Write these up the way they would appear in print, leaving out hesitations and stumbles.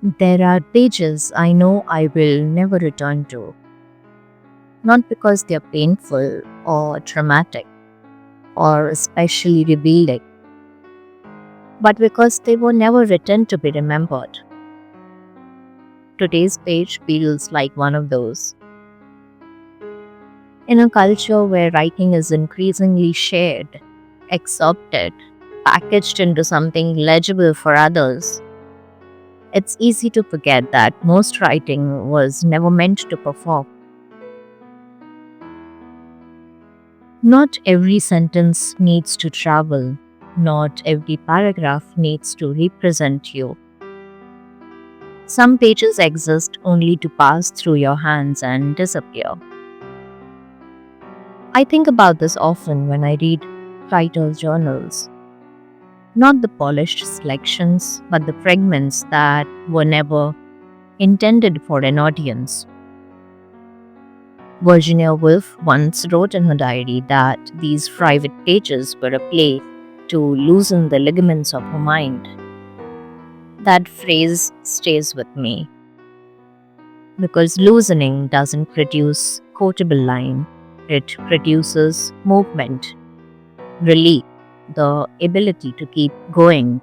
There are pages I know I will never return to, not because they're painful or traumatic or especially revealing, but because they were never written to be remembered. Today's page feels like one of those. In a culture where writing is increasingly shared, excerpted, packaged into something legible for others, it's easy to forget that most writing was never meant to perform. Not every sentence needs to travel, not every paragraph needs to represent you. Some pages exist only to pass through your hands and disappear. I think about this often when I read writers' journals. Not the polished selections, but the fragments that were never intended for an audience. Virginia Woolf once wrote in her diary that these private pages were a play to loosen the ligaments of her mind. That phrase stays with me because loosening doesn't produce quotable line, it produces movement, relief, the ability to keep going.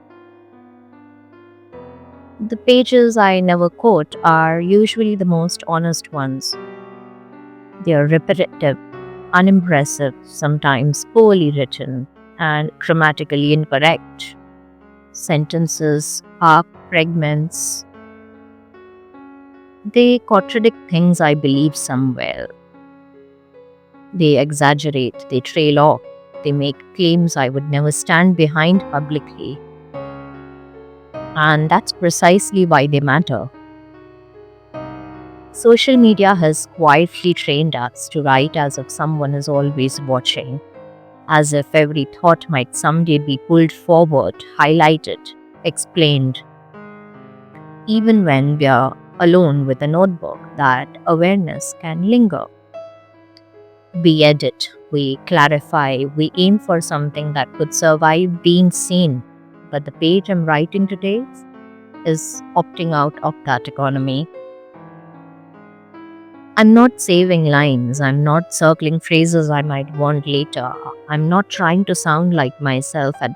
The pages I never quote are usually the most honest ones. They are repetitive, unimpressive, sometimes poorly written, and grammatically incorrect. Sentences, half fragments, they contradict things I believe somewhere. They exaggerate, they trail off, they make claims I would never stand behind publicly. And that's precisely why they matter. Social media has quietly trained us to write as if someone is always watching, as if every thought might someday be pulled forward, highlighted, explained. Even when we are alone with a notebook, that awareness can linger. We edit, we clarify, we aim for something that could survive being seen. But the page I'm writing today is opting out of that economy. I'm not saving lines, I'm not circling phrases I might want later. I'm not trying to sound like myself at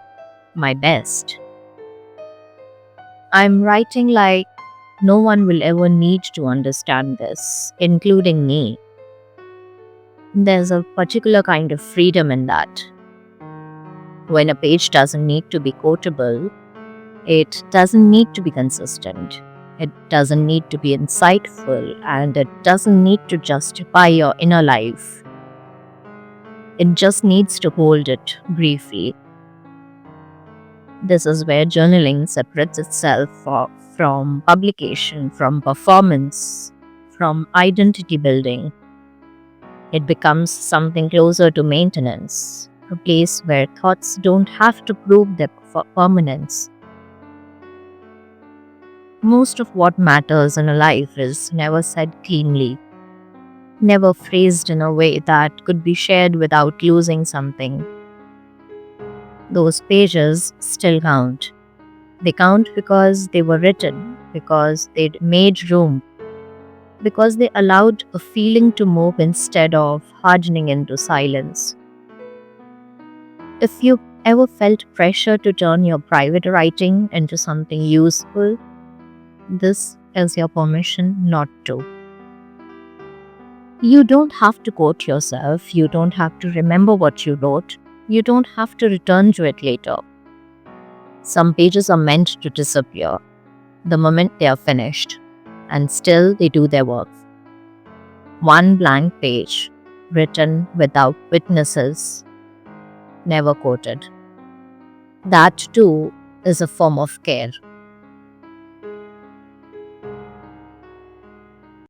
my best. I'm writing like no one will ever need to understand this, including me. There's a particular kind of freedom in that. When a page doesn't need to be quotable, it doesn't need to be consistent. It doesn't need to be insightful, and it doesn't need to justify your inner life. It just needs to hold it briefly. This is where journaling separates itself from publication, from performance, from identity building. It becomes something closer to maintenance, a place where thoughts don't have to prove their permanence. Most of what matters in a life is never said cleanly, never phrased in a way that could be shared without losing something. Those pages still count. They count because they were written, because they'd made room, because they allowed a feeling to move instead of hardening into silence. If you ever felt pressure to turn your private writing into something useful, this is your permission not to. You don't have to quote yourself, you don't have to remember what you wrote, you don't have to return to it later. Some pages are meant to disappear the moment they are finished, and still they do their work. One blank page, written without witnesses, never quoted. That too is a form of care.